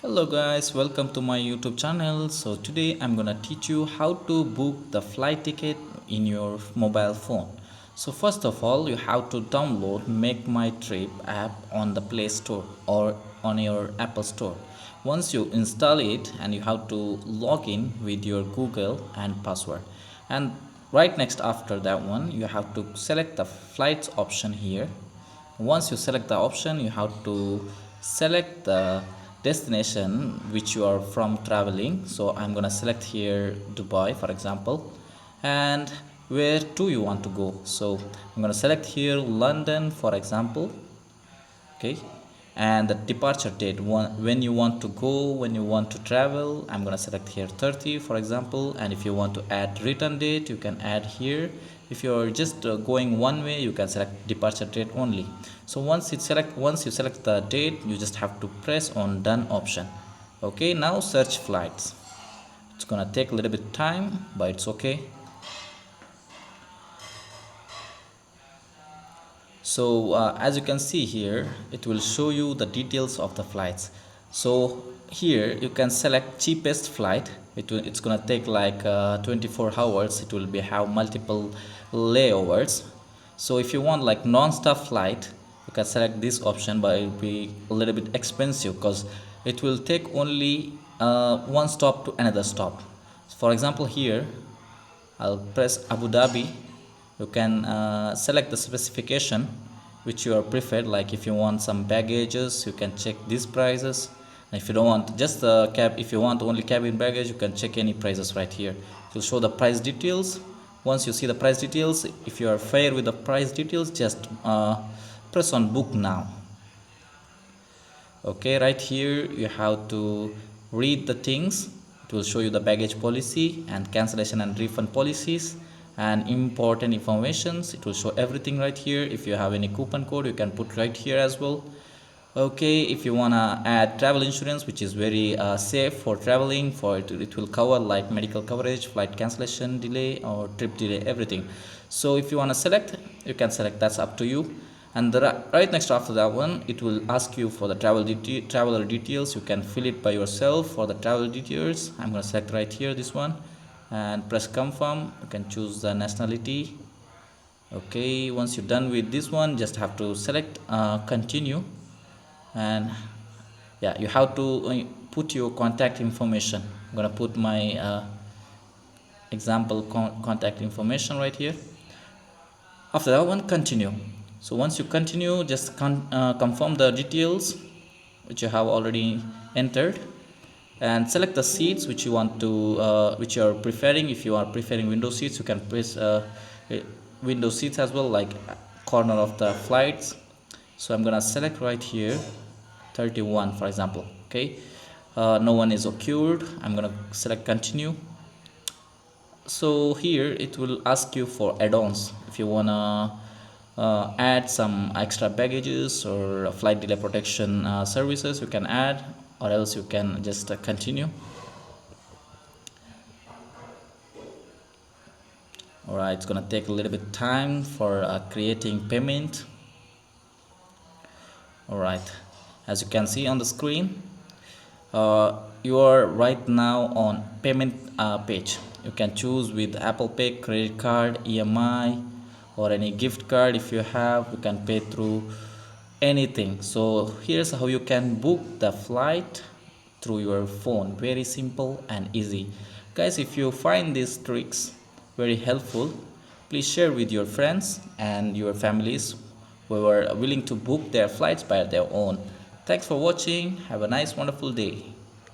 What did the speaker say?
Hello guys, welcome to my YouTube channel. So today I'm gonna teach you how to book the flight ticket in your mobile phone. So first of all, you have to download MakeMyTrip app on the Play Store or on your Apple Store. Once you install it, and you have to log in with your Google and password. And right next after that one, you have to select the flights option here. Once you select the option, you have to select the destination which you are from traveling. So I'm gonna select here Dubai, for example, and where to you want to go. So I'm gonna select here London, for example. Okay, and the departure date, when you want to go, when you want to travel, I'm gonna select here 30, for example. And if you want to add return date, you can add here. If you're just going one way, you can select departure date only. So once you select the date, you just have to press on done option. Okay, now search flights. It's gonna take a little bit time, but it's okay. So as you can see here, it will show you the details of the flights. So here you can select cheapest flight. It's gonna take like 24 hours. It will be have multiple layovers. So if you want like non-stop flight, you can select this option, but it will be a little bit expensive because it will take only one stop to another stop. For example, here I'll press Abu Dhabi. You can select the specification which you are preferred. Like if you want some baggages, you can check these prices. And if you don't want just the if you want only cabin baggage, you can check any prices right here. It will show the price details. Once you see the price details, if you are fair with the price details, just press on book now. Okay, right here you have to read the things. It will show you the baggage policy and cancellation and refund policies and important informations. It will show everything right here. If you have any coupon code, you can put right here as well. Okay, if you want to add travel insurance, which is very safe for traveling, for it will cover like medical coverage, flight cancellation delay or trip delay, everything. So if you want to select, you can select. That's up to you. And right next after that one, it will ask you for the traveler details. You can fill it by yourself for the travel details. I'm going to select right here this one and press confirm. You can choose the nationality. Okay, once you're done with this one, just have to select continue. And yeah, you have to put your contact information. I'm gonna put my example contact information right here. After that one, continue. So once you continue, just confirm the details which you have already entered, and select the seats which you want to which you are preferring. If you are preferring window seats, you can press window seats as well, like corner of the flights. So I'm gonna select right here 31, for example. Okay, no one is occurred. I'm gonna select continue. So here it will ask you for add-ons. If you wanna add some extra baggages or flight delay protection services, you can add, or else you can just continue. Alright, it's gonna take a little bit time for creating payment. Alright, as you can see on the screen, you are right now on payment page. You can choose with Apple Pay, credit card, EMI, or any gift card. If you have, you can pay through anything. So here's how you can book the flight through your phone. Very simple and easy. Guys, if you find these tricks very helpful, please share with your friends and your families who are willing to book their flights by their own. Thanks for watching. Have a nice wonderful day.